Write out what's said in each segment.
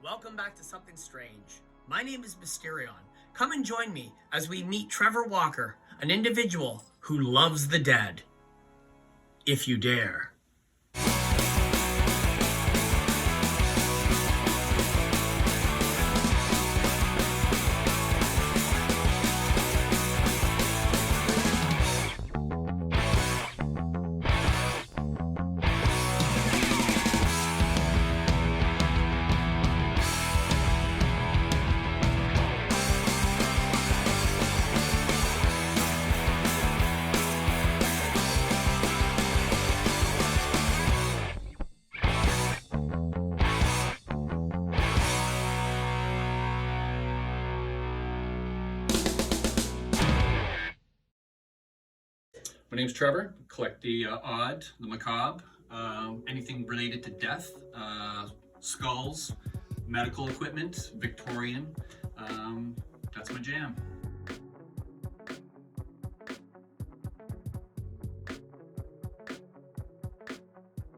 Welcome back to Something Strange. My name is Mysterion. Come and join me as we meet Trevor Walker, an individual who loves the dead. If you dare. My name's Trevor. Collect the odd, the macabre, anything related to death, skulls, medical equipment, Victorian. That's my jam.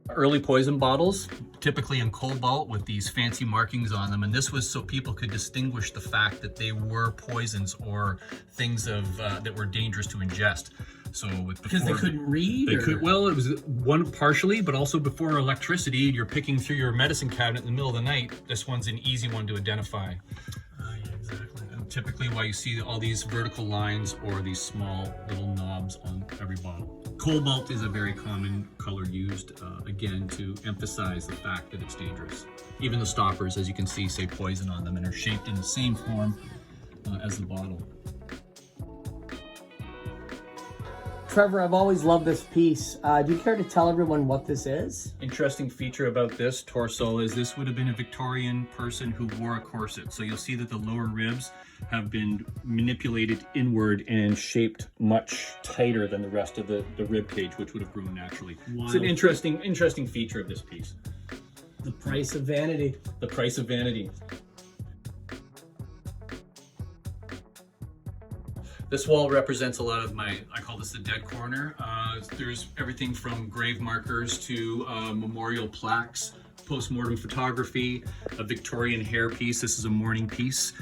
Early poison bottles, typically in cobalt with these fancy markings on them, and this was so people could distinguish the fact that they were poisons or things that were dangerous to ingest. So because they couldn't read? Well, it was one partially, but also before electricity, you're picking through your medicine cabinet in the middle of the night. This one's an easy one to identify. Yeah, exactly. And typically why you see all these vertical lines or these small little knobs on every bottle. Cobalt is a very common color used, again, to emphasize the fact that it's dangerous. Even the stoppers, as you can see, say poison on them and are shaped in the same form as the bottle. Trevor, I've always loved this piece. Do you care to tell everyone what this is? Interesting feature about this torso is this would have been a Victorian person who wore a corset. So you'll see that the lower ribs have been manipulated inward and shaped much tighter than the rest of the rib cage, which would have grown naturally. Wow. It's an interesting feature of this piece. The price of vanity. The price of vanity. This wall represents a lot of I call this the dead corner. There's everything from grave markers to memorial plaques, post-mortem photography, a Victorian hairpiece. This is a mourning piece.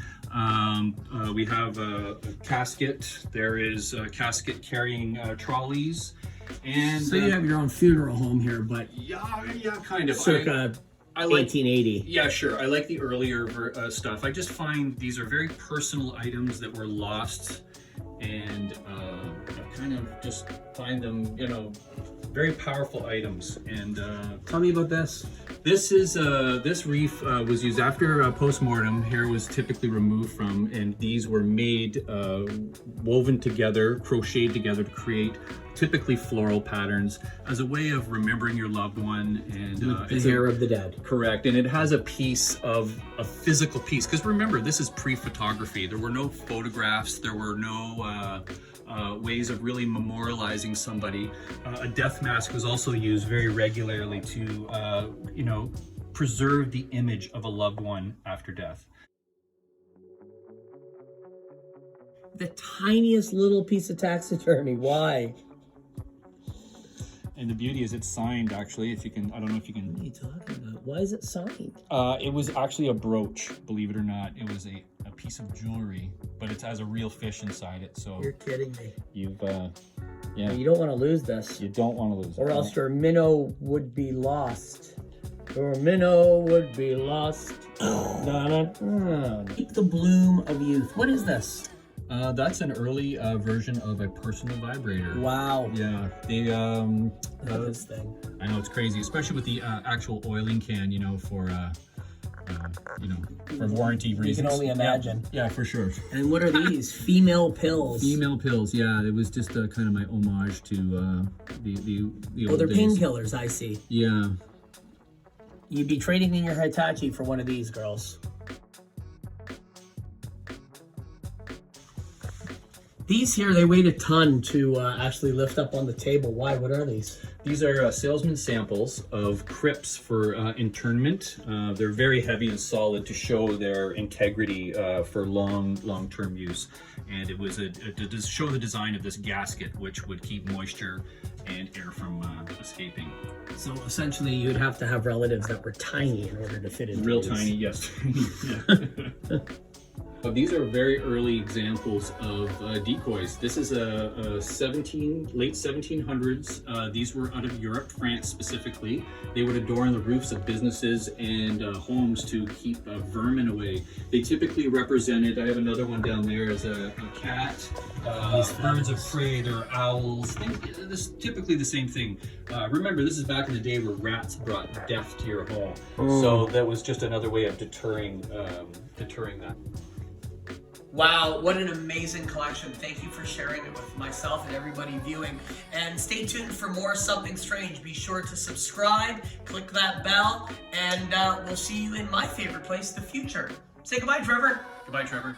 We have a casket. There is a casket carrying trolleys. And so you have your own funeral home here, but yeah, kind of. Circa I like 1880. Yeah, sure. I like the earlier stuff. I just find these are very personal items that were lost. And I kind of just find them, very powerful items. And tell me about this. This is this reef was used after post-mortem. Hair was typically removed from, and these were made, woven together, crocheted together to create typically floral patterns as a way of remembering your loved one. And the hair of the dead. Correct. And it has a piece of a physical piece, because remember, this is pre-photography. There were no photographs. There were no ways of really memorializing somebody. A death mask was also used very regularly to preserve the image of a loved one after death. The tiniest little piece of taxidermy. Why? And the beauty is it's signed, actually, if you can, I don't know if you can. What are you talking about? Why is it signed? It was actually a brooch, believe it or not. It was a piece of jewelry, but it has a real fish inside it, so. You're kidding me. You've, yeah. You don't want to lose this. You don't want to lose it. Or else your minnow would be lost. Your minnow would be lost. Keep the bloom of youth. What is this? That's an early version of a personal vibrator. Wow. Yeah. They, this thing. I know, it's crazy, especially with the actual oiling can, for warranty reasons. You can only imagine. Yeah, for sure. And what are these? Female pills. Female pills, yeah. It was just kind of my homage to the old they're days. painkillers, I see. Yeah. You'd be trading in your Hitachi for one of these, girls. These here, they weighed a ton to actually lift up on the table. Why? What are these? These are salesman samples of crypts for internment. They're very heavy and solid to show their integrity for long-term use. And it was to show the design of this gasket, which would keep moisture and air from escaping. So essentially, you'd have to have relatives that were tiny in order to fit in. Real tiny, yes. These are very early examples of decoys. This is a late 1700s. These were out of Europe, France specifically. They would adorn the roofs of businesses and homes to keep vermin away. They typically represented, I have another one down there, as a cat, birds of prey, they're owls. This typically the same thing. Remember, this is back in the day where rats brought death to your home. So that was just another way of deterring that. Wow, what an amazing collection. Thank you for sharing it with myself and everybody viewing. And stay tuned for more Something Strange. Be sure to subscribe, click that bell, and we'll see you in my favorite place, the future. Say goodbye, Trevor. Goodbye, Trevor.